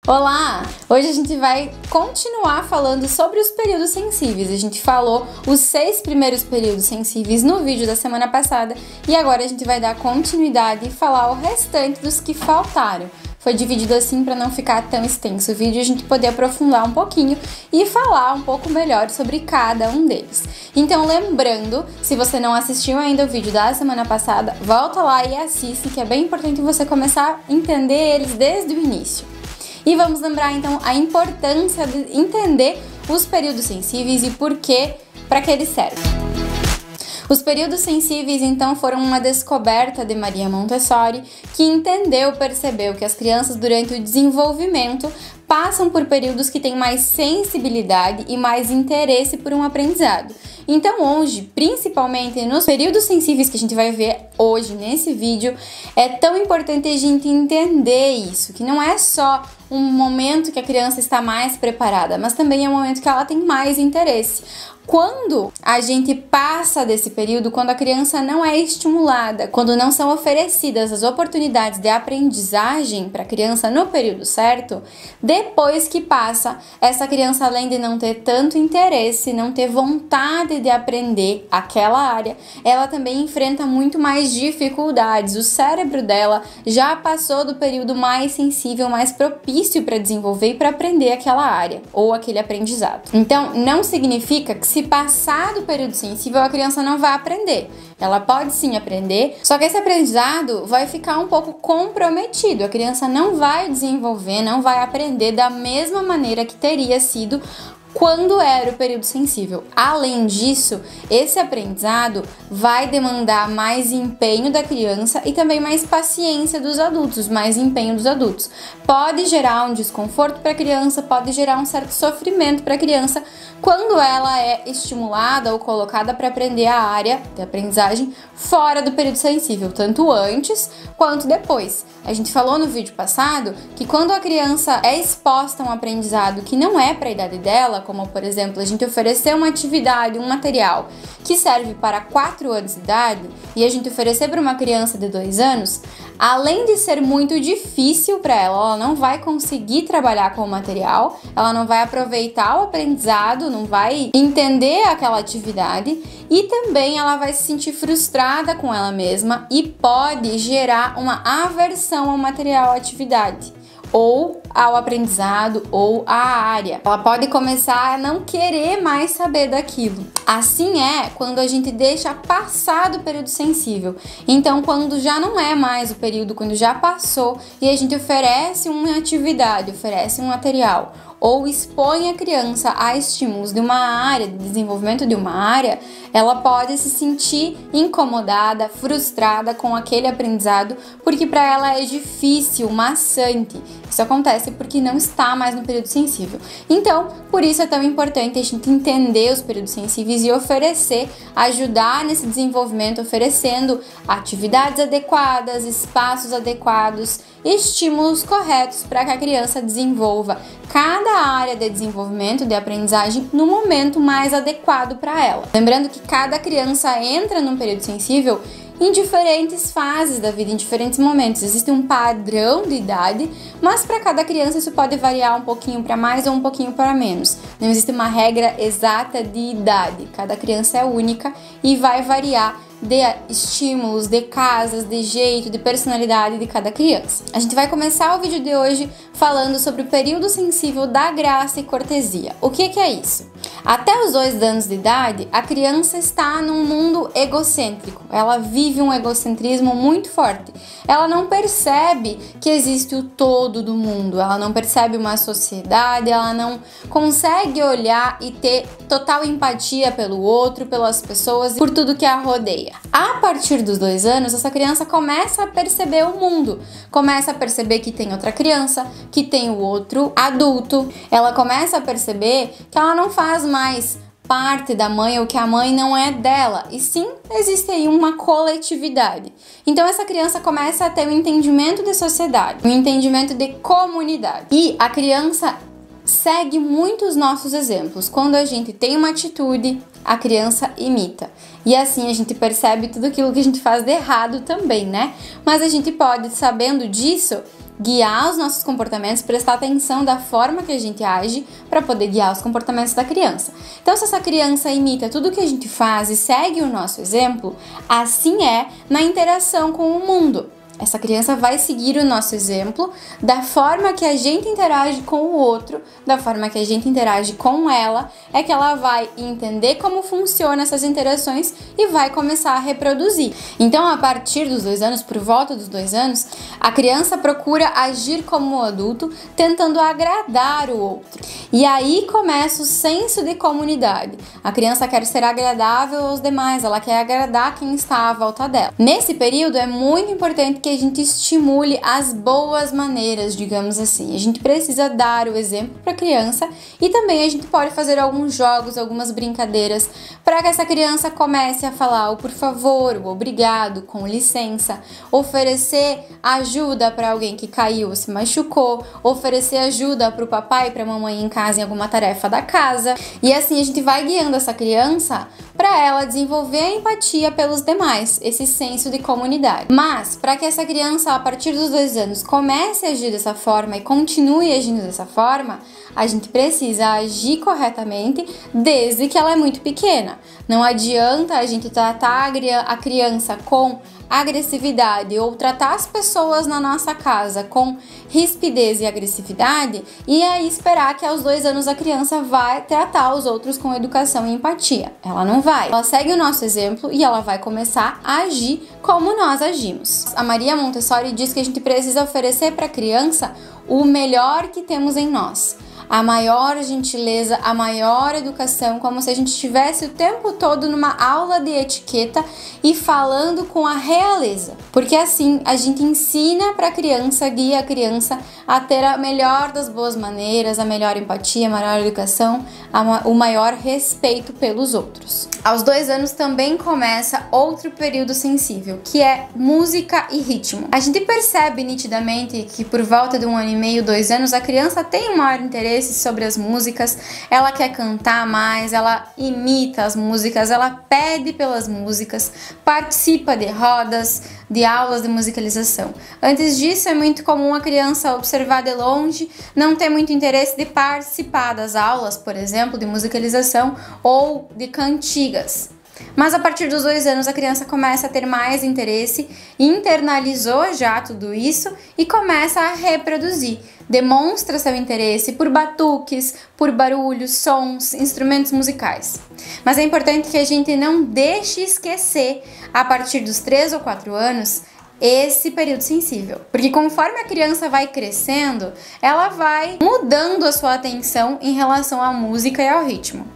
Olá! Hoje a gente vai continuar falando sobre os períodos sensíveis. A gente falou os 6 primeiros períodos sensíveis no vídeo da semana passada e agora a gente vai dar continuidade e falar o restante dos que faltaram. Foi dividido assim para não ficar tão extenso o vídeo e a gente poder aprofundar um pouquinho e falar um pouco melhor sobre cada um deles. Então, lembrando, se você não assistiu ainda o vídeo da semana passada, volta lá e assiste, que é bem importante você começar a entender eles desde o início. E vamos lembrar então a importância de entender os períodos sensíveis e para que eles servem. Os períodos sensíveis, então, foram uma descoberta de Maria Montessori, que percebeu que as crianças, durante o desenvolvimento, passam por períodos que têm mais sensibilidade e mais interesse por um aprendizado. Então, hoje, principalmente nos períodos sensíveis que a gente vai ver hoje nesse vídeo, é tão importante a gente entender isso, que não é só um momento que a criança está mais preparada, mas também é um momento que ela tem mais interesse. Quando a gente passa desse período, quando a criança não é estimulada, quando não são oferecidas as oportunidades de aprendizagem para a criança no período certo, depois que passa, essa criança, além de não ter tanto interesse, não ter vontade de aprender aquela área, ela também enfrenta muito mais dificuldades. O cérebro dela já passou do período mais sensível, mais propício para desenvolver e para aprender aquela área ou aquele aprendizado. Então, não significa que se passar do período sensível, a criança não vai aprender. Ela pode sim aprender, só que esse aprendizado vai ficar um pouco comprometido. A criança não vai desenvolver, não vai aprender da mesma maneira que teria sido quando era o período sensível. Além disso, esse aprendizado vai demandar mais empenho da criança e também mais paciência dos adultos, mais empenho dos adultos. Pode gerar um desconforto para a criança, pode gerar um certo sofrimento para a criança quando ela é estimulada ou colocada para aprender a área de aprendizagem fora do período sensível, tanto antes quanto depois. A gente falou no vídeo passado que quando a criança é exposta a um aprendizado que não é para a idade dela, como por exemplo, a gente oferecer uma atividade, um material que serve para 4 anos de idade e a gente oferecer para uma criança de 2 anos, além de ser muito difícil para ela não vai conseguir trabalhar com o material, ela não vai aproveitar o aprendizado, não vai entender aquela atividade e também ela vai se sentir frustrada com ela mesma e pode gerar uma aversão ao material, à atividade, ou ao aprendizado, ou à área. Ela pode começar a não querer mais saber daquilo. Assim é quando a gente deixa passar do período sensível. Então, quando já não é mais o período, quando já passou, e a gente oferece uma atividade, oferece um material, ou expõe a criança a estímulos de uma área, de desenvolvimento de uma área, ela pode se sentir incomodada, frustrada com aquele aprendizado, porque para ela é difícil, maçante. Isso acontece porque não está mais no período sensível. Então, por isso é tão importante a gente entender os períodos sensíveis e oferecer, ajudar nesse desenvolvimento, oferecendo atividades adequadas, espaços adequados, estímulos corretos para que a criança desenvolva cada área de desenvolvimento, de aprendizagem, no momento mais adequado para ela. Lembrando que cada criança entra num período sensível em diferentes fases da vida, em diferentes momentos. Existe um padrão de idade, mas para cada criança isso pode variar um pouquinho para mais ou um pouquinho para menos. Não existe uma regra exata de idade. Cada criança é única e vai variar de estímulos, de casas, de jeito, de personalidade de cada criança. A gente vai começar o vídeo de hoje falando sobre o período sensível da graça e cortesia. O que é isso? Até os 2 anos de idade, a criança está num mundo egocêntrico. Ela vive um egocentrismo muito forte. Ela não percebe que existe o todo do mundo. Ela não percebe uma sociedade. Ela não consegue olhar e ter total empatia pelo outro, pelas pessoas e por tudo que a rodeia. A partir dos 2 anos, essa criança começa a perceber o mundo. Começa a perceber que tem outra criança, que tem o outro adulto. Ela começa a perceber que ela não faz mais parte da mãe ou que a mãe não é dela, e sim existe aí uma coletividade. Então essa criança começa a ter um entendimento de sociedade, um entendimento de comunidade. E a criança segue muito os nossos exemplos. Quando a gente tem uma atitude, a criança imita. E assim a gente percebe tudo aquilo que a gente faz de errado também, né? Mas a gente pode, sabendo disso, guiar os nossos comportamentos, prestar atenção da forma que a gente age para poder guiar os comportamentos da criança. Então, se essa criança imita tudo que a gente faz e segue o nosso exemplo, assim é na interação com o mundo. Essa criança vai seguir o nosso exemplo da forma que a gente interage com o outro, da forma que a gente interage com ela, é que ela vai entender como funcionam essas interações e vai começar a reproduzir. Então, a partir dos 2 anos, por volta dos 2 anos, a criança procura agir como um adulto, tentando agradar o outro. E aí começa o senso de comunidade. A criança quer ser agradável aos demais, ela quer agradar quem está à volta dela. Nesse período, é muito importante que a gente estimule as boas maneiras, digamos assim. A gente precisa dar o exemplo para a criança e também a gente pode fazer alguns jogos, algumas brincadeiras para que essa criança comece a falar o por favor, o obrigado, com licença, oferecer ajuda para alguém que caiu ou se machucou, oferecer ajuda para o papai e para a mamãe em casa em alguma tarefa da casa. E assim a gente vai guiando essa criança para ela desenvolver a empatia pelos demais, esse senso de comunidade. Mas, para que essa criança, a partir dos 2 anos, comece a agir dessa forma e continue agindo dessa forma, a gente precisa agir corretamente desde que ela é muito pequena. Não adianta a gente tratar a criança com agressividade ou tratar as pessoas na nossa casa com rispidez e agressividade e aí esperar que aos 2 anos a criança vai tratar os outros com educação e empatia. Ela não vai. Ela segue o nosso exemplo e ela vai começar a agir como nós agimos. A Maria Montessori diz que a gente precisa oferecer para a criança o melhor que temos em nós. A maior gentileza, a maior educação, como se a gente estivesse o tempo todo numa aula de etiqueta e falando com a realeza. Porque assim a gente ensina para a criança, guia a criança a ter a melhor das boas maneiras, a melhor empatia, a maior educação, o maior respeito pelos outros. Aos 2 anos também começa outro período sensível, que é música e ritmo. A gente percebe nitidamente que por volta de 1 ano e meio, 2 anos, a criança tem um maior interesse sobre as músicas, ela quer cantar mais, ela imita as músicas, ela pede pelas músicas, participa de rodas, de aulas de musicalização. Antes disso, é muito comum a criança observar de longe, não ter muito interesse de participar das aulas, por exemplo, de musicalização ou de cantigas. Mas a partir dos 2 anos a criança começa a ter mais interesse, internalizou já tudo isso e começa a reproduzir. Demonstra seu interesse por batuques, por barulhos, sons, instrumentos musicais. Mas é importante que a gente não deixe esquecer, a partir dos 3 ou 4 anos, esse período sensível. Porque conforme a criança vai crescendo, ela vai mudando a sua atenção em relação à música e ao ritmo.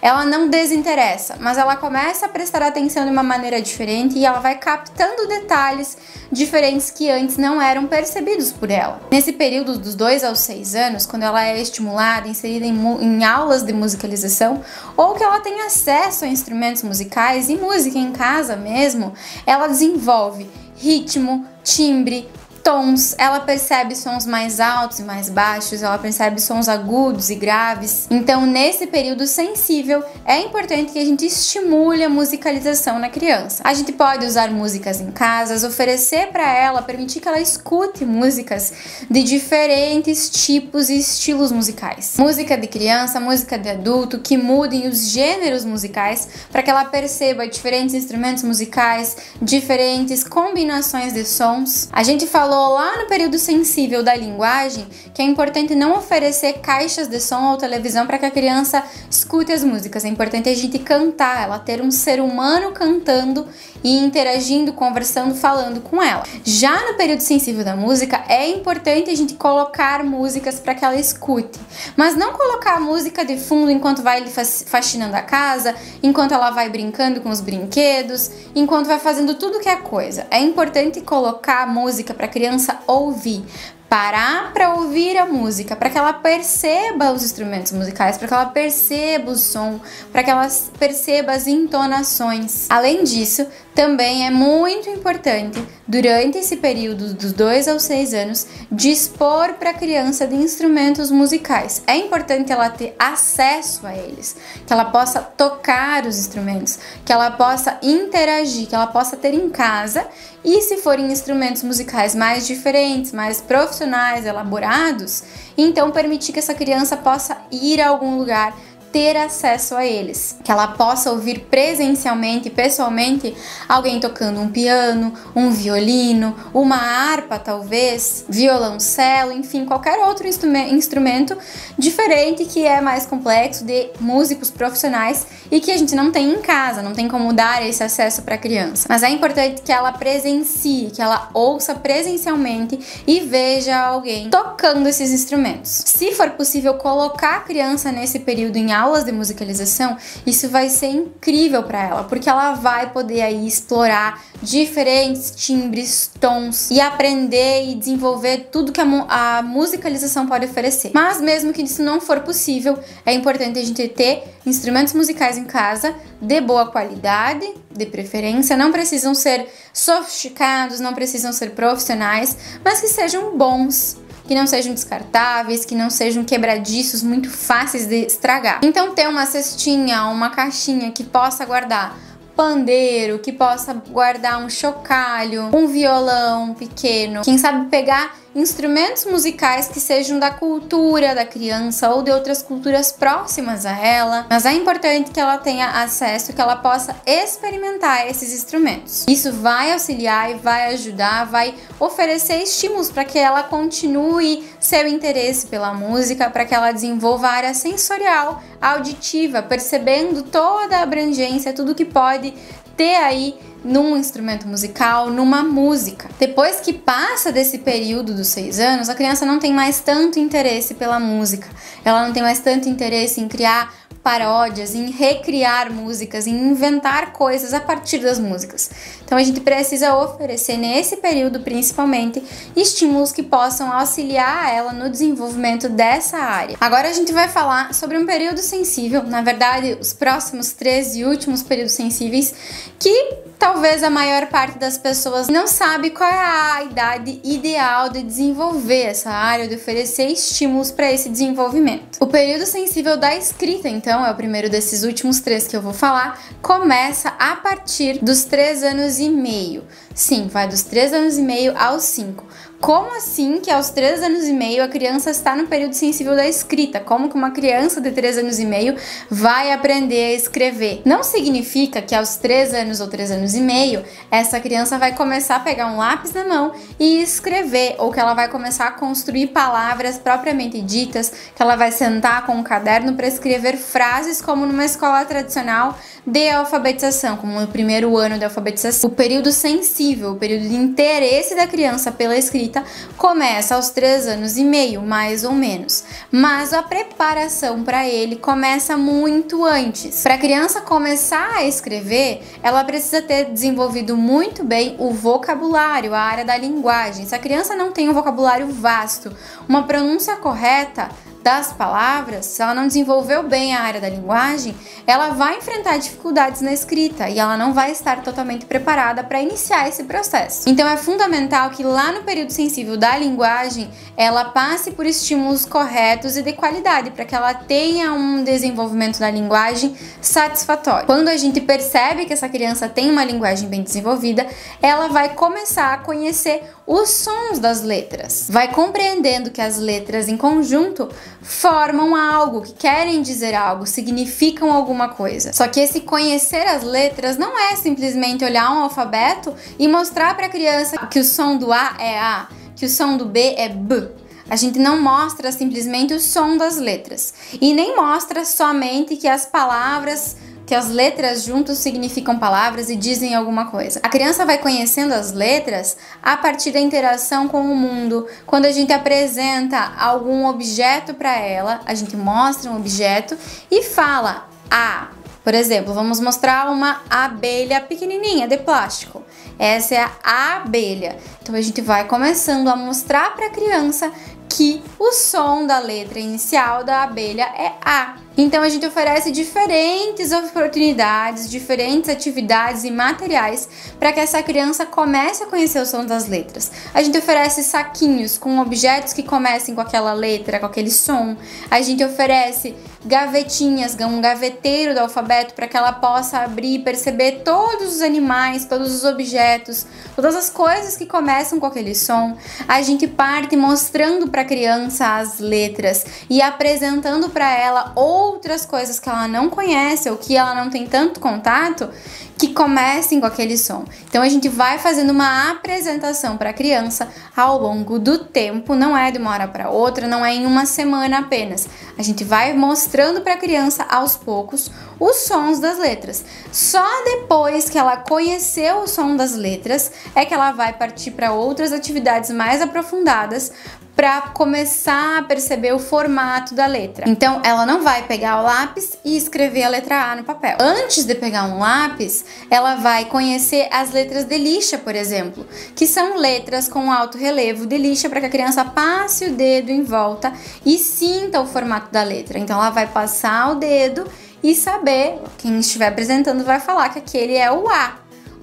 Ela não desinteressa, mas ela começa a prestar atenção de uma maneira diferente e ela vai captando detalhes diferentes que antes não eram percebidos por ela. Nesse período dos 2 aos 6 anos, quando ela é estimulada, inserida em aulas de musicalização, ou que ela tem acesso a instrumentos musicais e música em casa mesmo, ela desenvolve ritmo, timbre, tons, ela percebe sons mais altos e mais baixos, ela percebe sons agudos e graves. Então, nesse período sensível, é importante que a gente estimule a musicalização na criança. A gente pode usar músicas em casa, oferecer para ela, permitir que ela escute músicas de diferentes tipos e estilos musicais. Música de criança, música de adulto, que mudem os gêneros musicais para que ela perceba diferentes instrumentos musicais, diferentes combinações de sons. A gente falou lá no período sensível da linguagem que é importante não oferecer caixas de som ou televisão para que a criança escute as músicas. É importante a gente cantar, ela ter um ser humano cantando e interagindo, conversando, falando com ela. Já no período sensível da música, é importante a gente colocar músicas para que ela escute, mas não colocar música de fundo enquanto vai faxinando a casa, enquanto ela vai brincando com os brinquedos, enquanto vai fazendo tudo que é coisa. É importante colocar música para a criança ouvir, parar para ouvir a música, para que ela perceba os instrumentos musicais, para que ela perceba o som, para que ela perceba as entonações. Além disso, também é muito importante, durante esse período dos 2 aos 6 anos, dispor para a criança de instrumentos musicais. É importante ela ter acesso a eles, que ela possa tocar os instrumentos, que ela possa interagir, que ela possa ter em casa. E se forem instrumentos musicais mais diferentes, mais profissionais, profissionais elaborados, e então permitir que essa criança possa ir a algum lugar, ter acesso a eles, que ela possa ouvir presencialmente, pessoalmente, alguém tocando um piano, um violino, uma harpa talvez, violoncelo, enfim, qualquer outro instrumento diferente que é mais complexo, de músicos profissionais e que a gente não tem em casa, não tem como dar esse acesso para a criança. Mas é importante que ela presencie, que ela ouça presencialmente e veja alguém tocando esses instrumentos. Se for possível colocar a criança nesse período em aulas de musicalização, isso vai ser incrível para ela, porque ela vai poder aí explorar diferentes timbres, tons e aprender e desenvolver tudo que a musicalização pode oferecer. Mas mesmo que isso não for possível, é importante a gente ter instrumentos musicais em casa de boa qualidade, de preferência, não precisam ser sofisticados, não precisam ser profissionais, mas que sejam bons, que não sejam descartáveis, que não sejam quebradiços, muito fáceis de estragar. Então ter uma cestinha, uma caixinha que possa guardar pandeiro, que possa guardar um chocalho, um violão pequeno, quem sabe pegar instrumentos musicais que sejam da cultura da criança ou de outras culturas próximas a ela, mas é importante que ela tenha acesso, que ela possa experimentar esses instrumentos. Isso vai auxiliar e vai ajudar, vai oferecer estímulos para que ela continue seu interesse pela música, para que ela desenvolva a área sensorial, auditiva, percebendo toda a abrangência, tudo que pode ter aí num instrumento musical, numa música. Depois que passa desse período dos 6 anos, a criança não tem mais tanto interesse pela música, ela não tem mais tanto interesse em criar paródias, em recriar músicas, em inventar coisas a partir das músicas. Então a gente precisa oferecer nesse período principalmente estímulos que possam auxiliar ela no desenvolvimento dessa área. Agora a gente vai falar sobre um período sensível, na verdade os próximos 3 e últimos períodos sensíveis, que talvez a maior parte das pessoas não sabe qual é a idade ideal de desenvolver essa área, de oferecer estímulos para esse desenvolvimento. O período sensível da escrita, então, é o primeiro desses últimos 3 que eu vou falar, começa a partir dos 3 anos e meio. Sim, vai dos 3 anos e meio aos 5. Como assim que aos 3 anos e meio a criança está no período sensível da escrita? Como que uma criança de 3 anos e meio vai aprender a escrever? Não significa que aos 3 anos ou 3 anos e meio essa criança vai começar a pegar um lápis na mão e escrever, ou que ela vai começar a construir palavras propriamente ditas, que ela vai sentar com um caderno para escrever frases como numa escola tradicional de alfabetização, como no primeiro ano de alfabetização. O período sensível, o período de interesse da criança pela escrita, começa aos 3 anos e meio, mais ou menos. Mas a preparação para ele começa muito antes. Para a criança começar a escrever, ela precisa ter desenvolvido muito bem o vocabulário, a área da linguagem. Se a criança não tem um vocabulário vasto, uma pronúncia correta das palavras, se ela não desenvolveu bem a área da linguagem, ela vai enfrentar dificuldades na escrita e ela não vai estar totalmente preparada para iniciar esse processo. Então é fundamental que lá no período sensível da linguagem, ela passe por estímulos corretos e de qualidade, para que ela tenha um desenvolvimento da linguagem satisfatório. Quando a gente percebe que essa criança tem uma linguagem bem desenvolvida, ela vai começar a conhecer os sons das letras, vai compreendendo que as letras em conjunto formam algo, que querem dizer algo, significam alguma coisa. Só que esse conhecer as letras não é simplesmente olhar um alfabeto e mostrar para a criança que o som do A é A, que o som do B é B. A gente não mostra simplesmente o som das letras e nem mostra somente que as palavras, que as letras juntos significam palavras e dizem alguma coisa. A criança vai conhecendo as letras a partir da interação com o mundo. Quando a gente apresenta algum objeto para ela, a gente mostra um objeto e fala A. Por exemplo, vamos mostrar uma abelha pequenininha de plástico. Essa é a abelha. Então a gente vai começando a mostrar para a criança que o som da letra inicial da abelha é A. Então a gente oferece diferentes oportunidades, diferentes atividades e materiais para que essa criança comece a conhecer o som das letras. A gente oferece saquinhos com objetos que comecem com aquela letra, com aquele som. A gente oferece gavetinhas, um gaveteiro do alfabeto para que ela possa abrir e perceber todos os animais, todos os objetos, todas as coisas que começam com aquele som. A gente parte mostrando para a criança as letras e apresentando para ela outras coisas que ela não conhece ou que ela não tem tanto contato, que comecem com aquele som. Então a gente vai fazendo uma apresentação para a criança ao longo do tempo, não é de uma hora para outra, não é em uma semana apenas. A gente vai mostrando para a criança aos poucos os sons das letras. Só depois que ela conheceu o som das letras é que ela vai partir para outras atividades mais aprofundadas para começar a perceber o formato da letra. Então, ela não vai pegar o lápis e escrever a letra A no papel. Antes de pegar um lápis, ela vai conhecer as letras de lixa, por exemplo, que são letras com alto relevo de lixa para que a criança passe o dedo em volta e sinta o formato da letra. Então, ela vai passar o dedo e saber, quem estiver apresentando vai falar que aquele é o A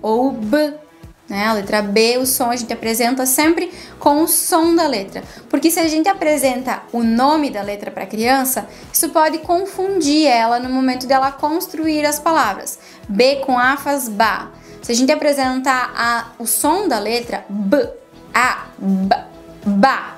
ou o B. A letra B, o som a gente apresenta sempre com o som da letra, porque se a gente apresenta o nome da letra para a criança, isso pode confundir ela no momento dela construir as palavras. B com A faz ba. Se a gente apresentar o som da letra, B, A, B, ba,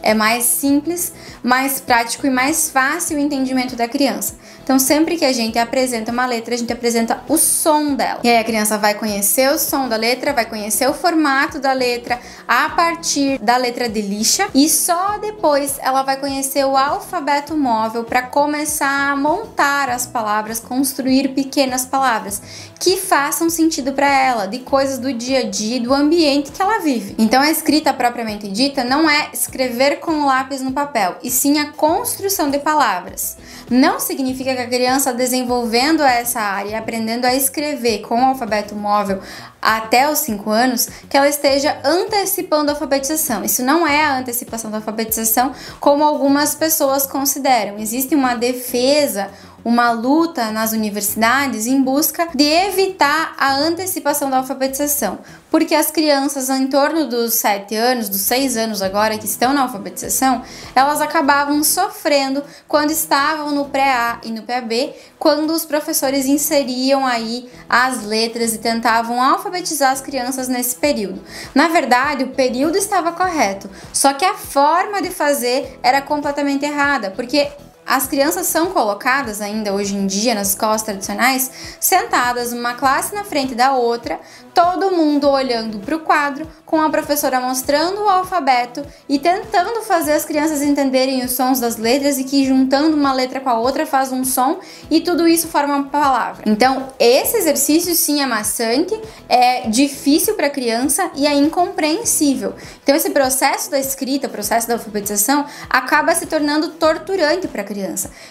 é mais simples, mais prático e mais fácil o entendimento da criança. Então, sempre que a gente apresenta uma letra, a gente apresenta o som dela. E aí a criança vai conhecer o som da letra, vai conhecer o formato da letra a partir da letra de lixa e só depois ela vai conhecer o alfabeto móvel para começar a montar as palavras, construir pequenas palavras que façam sentido para ela, de coisas do dia a dia, do ambiente que ela vive. Então, a escrita propriamente dita não é escrever com o lápis no papel, e sim a construção de palavras. Não significa que a criança desenvolvendo essa área e aprendendo a escrever com o alfabeto móvel até os 5 anos, que ela esteja antecipando a alfabetização. Isso não é a antecipação da alfabetização como algumas pessoas consideram. Existe uma defesa, uma luta nas universidades em busca de evitar a antecipação da alfabetização, porque as crianças em torno dos 7 anos, dos 6 anos agora que estão na alfabetização, elas acabavam sofrendo quando estavam no pré-A e no pré-B, quando os professores inseriam aí as letras e tentavam alfabetizar as crianças nesse período. Na verdade, o período estava correto, só que a forma de fazer era completamente errada, porque as crianças são colocadas ainda hoje em dia nas escolas tradicionais, sentadas uma classe na frente da outra, todo mundo olhando para o quadro, com a professora mostrando o alfabeto e tentando fazer as crianças entenderem os sons das letras e que juntando uma letra com a outra faz um som e tudo isso forma uma palavra. Então, esse exercício sim é maçante, é difícil para a criança e é incompreensível. Então, esse processo da escrita, o processo da alfabetização, acaba se tornando torturante para a criança.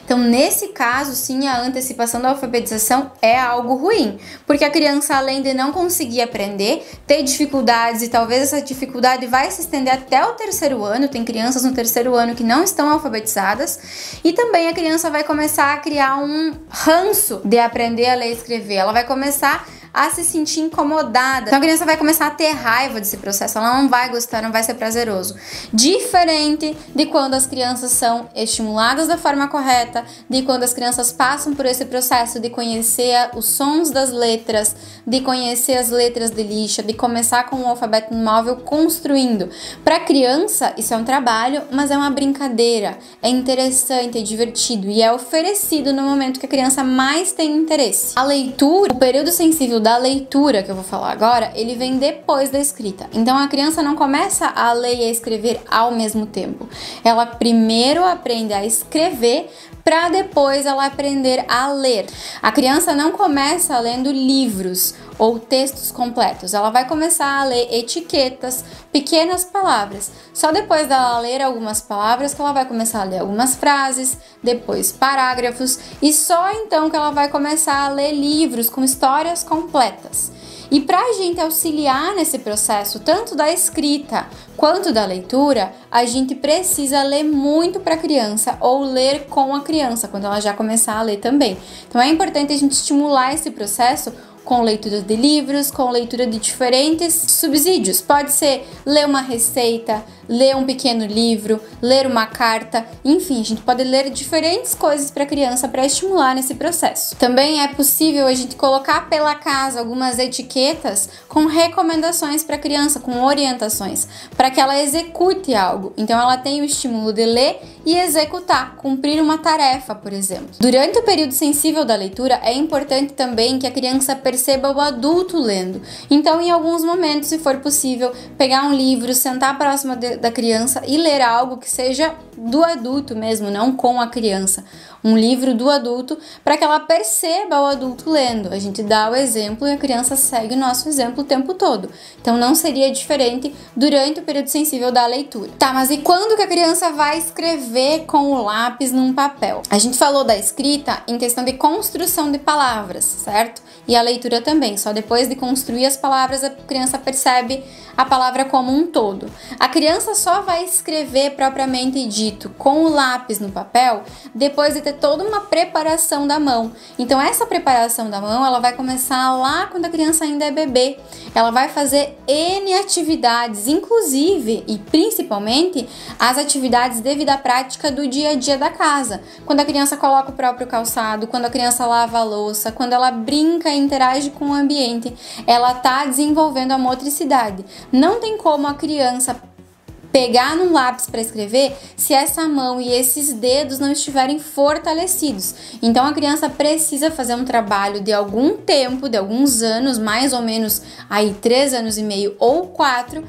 Então, nesse caso, sim, a antecipação da alfabetização é algo ruim, porque a criança, além de não conseguir aprender, ter dificuldades e talvez essa dificuldade vai se estender até o 3º ano, tem crianças no 3º ano que não estão alfabetizadas, e também a criança vai começar a criar um ranço de aprender a ler e escrever, ela vai começar a se sentir incomodada. Então a criança vai começar a ter raiva desse processo, ela não vai gostar, não vai ser prazeroso. Diferente de quando as crianças são estimuladas da forma correta, de quando as crianças passam por esse processo de conhecer os sons das letras, de conhecer as letras de lixa, de começar com o alfabeto móvel construindo. Para a criança isso é um trabalho, mas é uma brincadeira, é interessante, é divertido e é oferecido no momento que a criança mais tem interesse. A leitura, o período sensível da leitura que eu vou falar agora, ele vem depois da escrita. Então a criança não começa a ler e a escrever ao mesmo tempo. Ela primeiro aprende a escrever para depois ela aprender a ler. A criança não começa lendo livros ou textos completos. Ela vai começar a ler etiquetas, pequenas palavras. Só depois dela ler algumas palavras que ela vai começar a ler algumas frases, depois parágrafos e só então que ela vai começar a ler livros com histórias completas. E para a gente auxiliar nesse processo, tanto da escrita quanto da leitura, a gente precisa ler muito para a criança ou ler com a criança, quando ela já começar a ler também. Então é importante a gente estimular esse processo com leitura de livros, com leitura de diferentes subsídios. Pode ser ler uma receita, ler um pequeno livro, ler uma carta, enfim, a gente pode ler diferentes coisas para a criança para estimular nesse processo. Também é possível a gente colocar pela casa algumas etiquetas com recomendações para a criança, com orientações, para que ela execute algo. Então ela tem o estímulo de ler e executar, cumprir uma tarefa, por exemplo. Durante o período sensível da leitura, é importante também que a criança perceba o adulto lendo. Então, em alguns momentos, se for possível, pegar um livro, sentar próximo da criança e ler algo que seja do adulto mesmo, não com a criança. Um livro do adulto, para que ela perceba o adulto lendo. A gente dá o exemplo e a criança segue o nosso exemplo o tempo todo. Então não seria diferente durante o período sensível da leitura. Tá, mas e quando que a criança vai escrever com o lápis num papel? A gente falou da escrita em questão de construção de palavras, certo? E a leitura também, só depois de construir as palavras a criança percebe a palavra como um todo. A criança só vai escrever propriamente dito com o lápis no papel depois de ter toda uma preparação da mão. Então essa preparação da mão, ela vai começar lá quando a criança ainda é bebê. Ela vai fazer N atividades, inclusive e principalmente as atividades de vida prática do dia a dia da casa. Quando a criança coloca o próprio calçado, quando a criança lava a louça, quando ela brinca e interage com o ambiente, ela está desenvolvendo a motricidade. Não tem como a criança pegar num lápis para escrever se essa mão e esses dedos não estiverem fortalecidos. Então a criança precisa fazer um trabalho de algum tempo, de alguns anos, mais ou menos aí 3 anos e meio ou 4,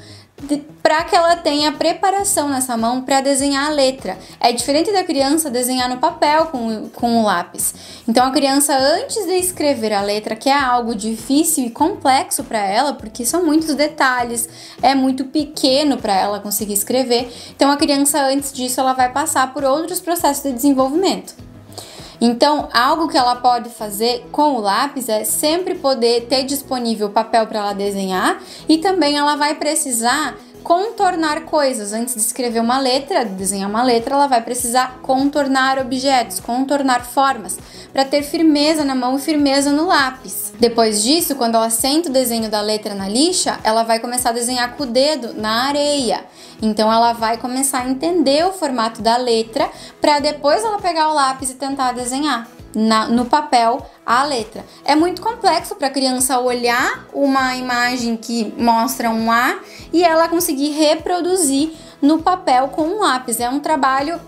para que ela tenha preparação nessa mão para desenhar a letra. É diferente da criança desenhar no papel com o lápis. Então a criança, antes de escrever a letra, que é algo difícil e complexo para ela, porque são muitos detalhes, é muito pequeno para ela conseguir escrever, então a criança, antes disso, ela vai passar por outros processos de desenvolvimento. Então, algo que ela pode fazer com o lápis é sempre poder ter disponível papel para ela desenhar, e também ela vai precisar contornar coisas. Antes de escrever uma letra, de desenhar uma letra, ela vai precisar contornar objetos, contornar formas, para ter firmeza na mão e firmeza no lápis. Depois disso, quando ela senta o desenho da letra na lixa, ela vai começar a desenhar com o dedo na areia. Então ela vai começar a entender o formato da letra, para depois ela pegar o lápis e tentar desenhar no papel a letra. É muito complexo para a criança olhar uma imagem que mostra um A e ela conseguir reproduzir no papel com um lápis. É um trabalho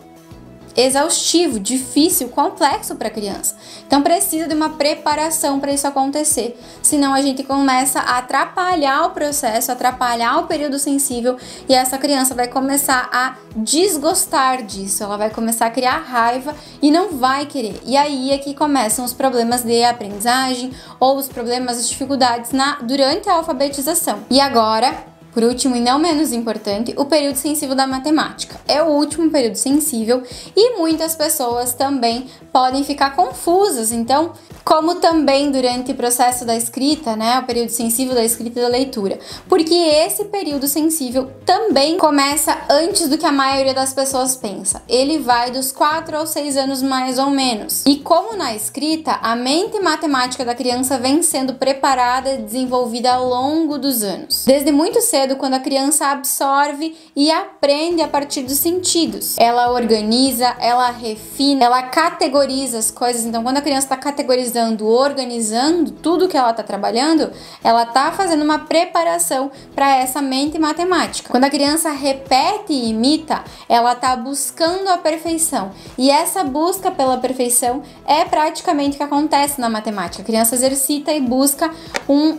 exaustivo, difícil, complexo para a criança. Então precisa de uma preparação para isso acontecer. Senão a gente começa a atrapalhar o processo, atrapalhar o período sensível, e essa criança vai começar a desgostar disso. Ela vai começar a criar raiva e não vai querer. E aí é que começam os problemas de aprendizagem ou os problemas, as dificuldades durante a alfabetização. E agora, por último e não menos importante, o período sensível da matemática. É o último período sensível e muitas pessoas também podem ficar confusas. Então, como também durante o processo da escrita, né, o período sensível da escrita e da leitura, porque esse período sensível também começa antes do que a maioria das pessoas pensa. Ele vai dos 4 aos 6 anos mais ou menos. E como na escrita, a mente matemática da criança vem sendo preparada e desenvolvida ao longo dos anos. Desde muito cedo, quando a criança absorve e aprende a partir dos sentidos. Ela organiza, ela refina, ela categoriza as coisas. Então, quando a criança está categorizando, organizando tudo que ela está trabalhando, ela está fazendo uma preparação para essa mente matemática. Quando a criança repete e imita, ela está buscando a perfeição. E essa busca pela perfeição é praticamente o que acontece na matemática. A criança exercita e busca um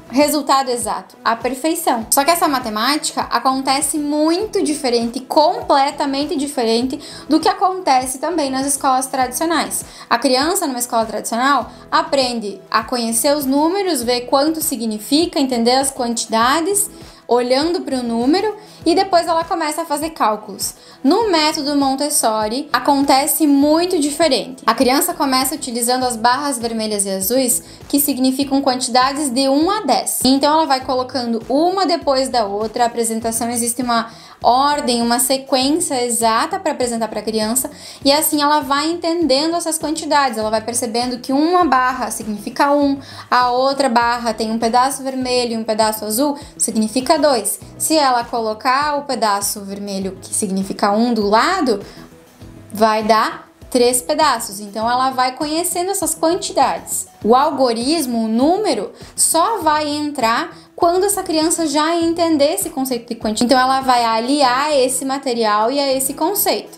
resultado exato, a perfeição. Só que essa matemática acontece muito diferente, completamente diferente do que acontece também nas escolas tradicionais. A criança numa escola tradicional aprende a conhecer os números, ver quanto significa, entender as quantidades, olhando para o número e depois ela começa a fazer cálculos. No método Montessori acontece muito diferente. A criança começa utilizando as barras vermelhas e azuis, que significam quantidades de 1 a 10. Então ela vai colocando uma depois da outra. A apresentação existe uma ordem, uma sequência exata para apresentar para a criança, e assim ela vai entendendo essas quantidades, ela vai percebendo que uma barra significa 1, a outra barra tem um pedaço vermelho e um pedaço azul, significa 2. Se ela colocar o pedaço vermelho, que significa 1, do lado, vai dar 3 pedaços. Então ela vai conhecendo essas quantidades. O algoritmo, o número, só vai entrar quando essa criança já entender esse conceito de quantidade. Então ela vai aliar esse material e a esse conceito.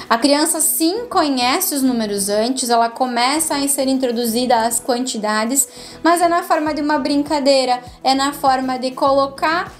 A criança sim conhece os números antes, ela começa a ser introduzida às quantidades, mas é na forma de uma brincadeira, é na forma de colocar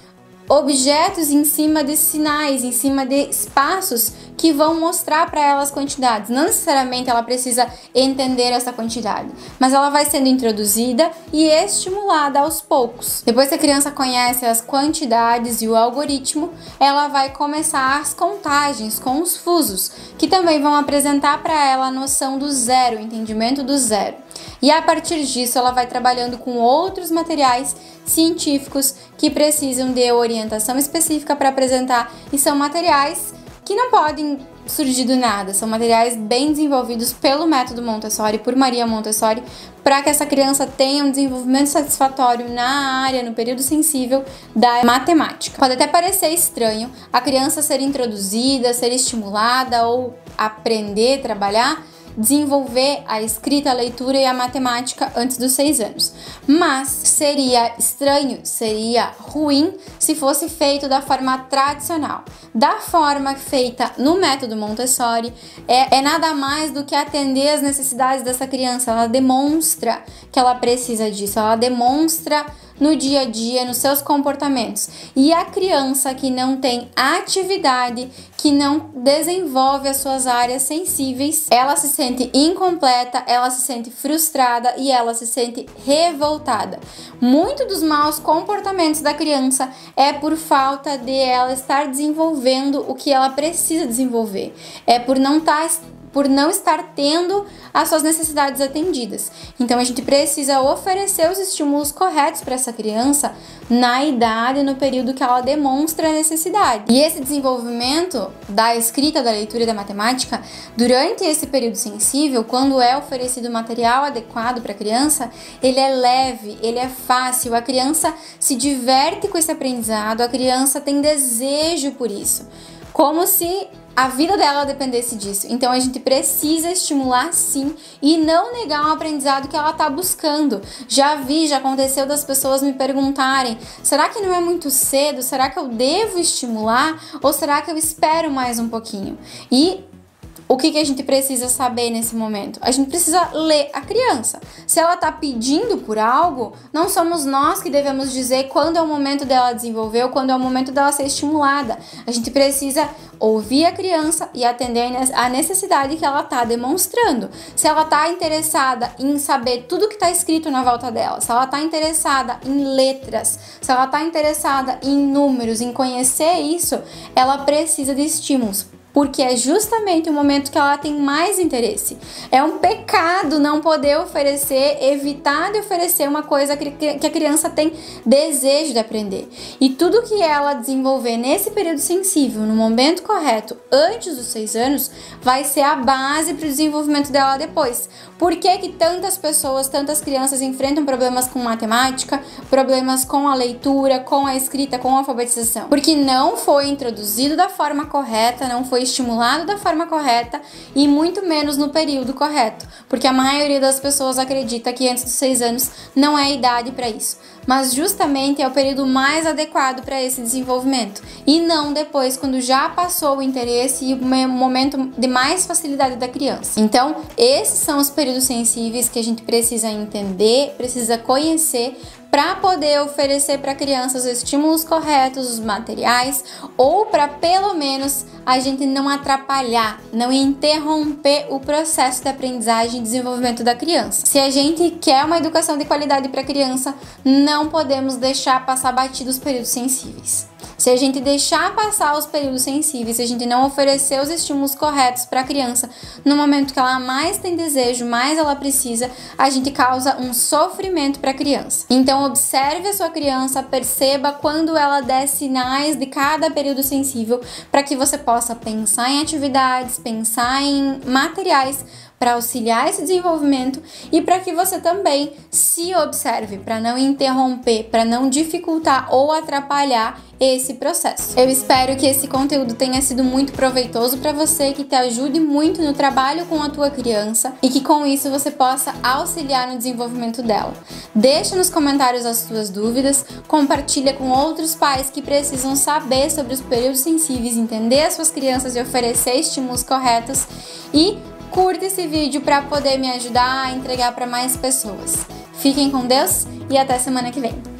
objetos em cima de sinais, em cima de espaços que vão mostrar para ela as quantidades. Não necessariamente ela precisa entender essa quantidade, mas ela vai sendo introduzida e estimulada aos poucos. Depois que a criança conhece as quantidades e o algoritmo, ela vai começar as contagens com os fusos, que também vão apresentar para ela a noção do zero, o entendimento do zero. E a partir disso ela vai trabalhando com outros materiais científicos que precisam de orientação específica para apresentar, e são materiais que não podem surgir do nada, são materiais bem desenvolvidos pelo método Montessori, por Maria Montessori, para que essa criança tenha um desenvolvimento satisfatório na área, no período sensível da matemática. Pode até parecer estranho a criança ser introduzida, ser estimulada ou aprender a trabalhar, desenvolver a escrita, a leitura e a matemática antes dos 6 anos. Mas seria estranho, seria ruim se fosse feito da forma tradicional. Da forma feita no método Montessori, é nada mais do que atender às necessidades dessa criança. Ela demonstra que ela precisa disso, ela demonstra no dia a dia, nos seus comportamentos. E a criança que não tem atividade, que não desenvolve as suas áreas sensíveis, ela se sente incompleta, ela se sente frustrada e ela se sente revoltada. Muito dos maus comportamentos da criança é por falta de ela estar desenvolvendo o que ela precisa desenvolver. É por não estar tendo as suas necessidades atendidas. Então a gente precisa oferecer os estímulos corretos para essa criança na idade, no período que ela demonstra a necessidade. E esse desenvolvimento da escrita, da leitura e da matemática, durante esse período sensível, quando é oferecido material adequado para a criança, ele é leve, ele é fácil, a criança se diverte com esse aprendizado, a criança tem desejo por isso, como se a vida dela dependesse disso. Então a gente precisa estimular sim e não negar um aprendizado que ela está buscando. Já aconteceu das pessoas me perguntarem: será que não é muito cedo? Será que eu devo estimular? Ou será que eu espero mais um pouquinho? E o que a gente precisa saber nesse momento? A gente precisa ler a criança. Se ela está pedindo por algo, não somos nós que devemos dizer quando é o momento dela desenvolver ou quando é o momento dela ser estimulada. A gente precisa ouvir a criança e atender a necessidade que ela está demonstrando. Se ela está interessada em saber tudo que está escrito na volta dela, se ela está interessada em letras, se ela está interessada em números, em conhecer isso, ela precisa de estímulos, porque é justamente o momento que ela tem mais interesse. É um pecado não poder oferecer, evitar de oferecer uma coisa que a criança tem desejo de aprender. E tudo que ela desenvolver nesse período sensível, no momento correto, antes dos 6 anos, vai ser a base para o desenvolvimento dela depois. Por que tantas pessoas, tantas crianças enfrentam problemas com matemática, problemas com a leitura, com a escrita, com a alfabetização? Porque não foi introduzido da forma correta, não foi estimulado da forma correta e muito menos no período correto, porque a maioria das pessoas acredita que antes dos 6 anos não é idade para isso, mas justamente é o período mais adequado para esse desenvolvimento e não depois, quando já passou o interesse e o momento de mais facilidade da criança. Então, esses são os períodos sensíveis que a gente precisa entender, precisa conhecer para poder oferecer para a criança os estímulos corretos, os materiais, ou para pelo menos a gente não atrapalhar, não interromper o processo de aprendizagem e desenvolvimento da criança. Se a gente quer uma educação de qualidade para a criança, não podemos deixar passar batido os períodos sensíveis. Se a gente deixar passar os períodos sensíveis, se a gente não oferecer os estímulos corretos para a criança no momento que ela mais tem desejo, mais ela precisa, a gente causa um sofrimento para a criança. Então observe a sua criança, perceba quando ela der sinais de cada período sensível, para que você possa pensar em atividades, pensar em materiais para auxiliar esse desenvolvimento e para que você também se observe, para não interromper, para não dificultar ou atrapalhar esse processo. Eu espero que esse conteúdo tenha sido muito proveitoso para você, que te ajude muito no trabalho com a tua criança e que com isso você possa auxiliar no desenvolvimento dela. Deixa nos comentários as suas dúvidas, compartilha com outros pais que precisam saber sobre os períodos sensíveis, entender as suas crianças e oferecer estímulos corretos, e curta esse vídeo para poder me ajudar a entregar para mais pessoas. Fiquem com Deus e até semana que vem.